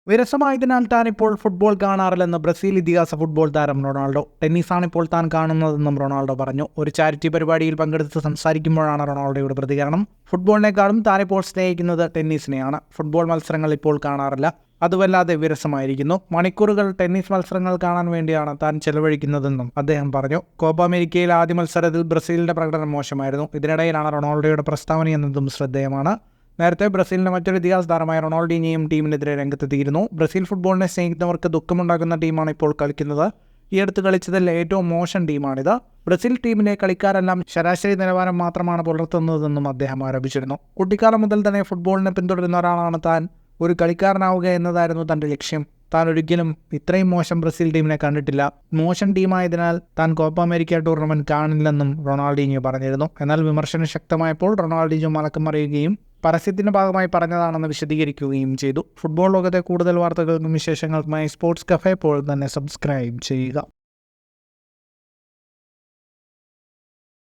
വിരസമായതിനാൽ താൻ ഇപ്പോൾ football കാണാറില്ലെന്ന് Brazil ഇതിഹാസ ഫുട്ബോൾ താരം റൊണാൾഡോ. ടെന്നീസാണ് ഇപ്പോൾ താൻ കാണുന്നതെന്നും റൊണാൾഡോ പറഞ്ഞു. ഒരു ചാരിറ്റി പരിപാടിയിൽ പങ്കെടുത്ത് സംസാരിക്കുമ്പോഴാണ് റൊണാൾഡോയുടെ പ്രതികരണം. ഫുട്ബോളിനേക്കാളും താനിപ്പോൾ സ്നേഹിക്കുന്നത് ടെന്നീസിനെയാണ്. ഫുട്ബോൾ മത്സരങ്ങൾ ഇപ്പോൾ കാണാറില്ല. അതുവല്ലാതെ വിരസമായിരിക്കുന്നു. മണിക്കൂറുകൾ ടെന്നീസ് മത്സരങ്ങൾ കാണാൻ വേണ്ടിയാണ് താൻ ചെലവഴിക്കുന്നതെന്നും അദ്ദേഹം പറഞ്ഞു. കോപ്പ അമേരിക്കയിലെ ആദ്യ മത്സരത്തിൽ ബ്രസീലിന്റെ പ്രകടനം മോശമായിരുന്നു. ഇതിനിടയിലാണ് റൊണാൾഡോയുടെ പ്രസ്താവന എന്നതും ശ്രദ്ധേയമാണ്. നേരത്തെ ബ്രസീലിന്റെ മറ്റൊരു ഇതിഹാസ താരമായ റൊണാൾഡീഞ്ഞയും ടീമിനെതിരെ രംഗത്തെത്തിയിരുന്നു. ബ്രസീൽ ഫുട്ബോളിനെ സ്നേഹിക്കുന്നവർക്ക് ദുഃഖമുണ്ടാക്കുന്ന ടീമാണ് ഇപ്പോൾ കളിക്കുന്നത്. ഈ അടുത്ത് കളിച്ചതിൽ ഏറ്റവും മോശം ടീമാണിത്. ബ്രസീൽ ടീമിലെ കളിക്കാരെല്ലാം ശരാശരി നിലവാരം മാത്രമാണ് പുലർത്തുന്നതെന്നും അദ്ദേഹം ആരോപിച്ചിരുന്നു. കുട്ടിക്കാലം മുതൽ തന്നെ ഫുട്ബോളിനെ പിന്തുടരുന്ന ഒരാളാണ് താൻ. ഒരു കളിക്കാരനാവുക എന്നതായിരുന്നു തൻ്റെ ലക്ഷ്യം. താൻ ഒരിക്കലും ഇത്രയും മോശം ബ്രസീൽ ടീമിനെ കണ്ടിട്ടില്ല. മോശം ടീമായതിനാൽ താൻ കോപ്പ അമേരിക്ക ടൂർണമെന്റ് കാണില്ലെന്നും റൊണാൾഡീഞ്ഞോ പറഞ്ഞിരുന്നു. എന്നാൽ വിമർശനം ശക്തമായപ്പോൾ റൊണാൾഡീഞ്ഞോ മലക്കം മറിയുകയും പരസ്യത്തിന്റെ ഭാഗമായി പറഞ്ഞതാണെന്ന് വിശദീകരിക്കുകയും ചെയ്തു. ഫുട്ബോൾ ലോകത്തെ കൂടുതൽ വാർത്തകൾക്കും വിശേഷങ്ങൾക്കുമായി സ്പോർട്സ് കഫേ ഇപ്പോൾ തന്നെ സബ്സ്ക്രൈബ് ചെയ്യുക.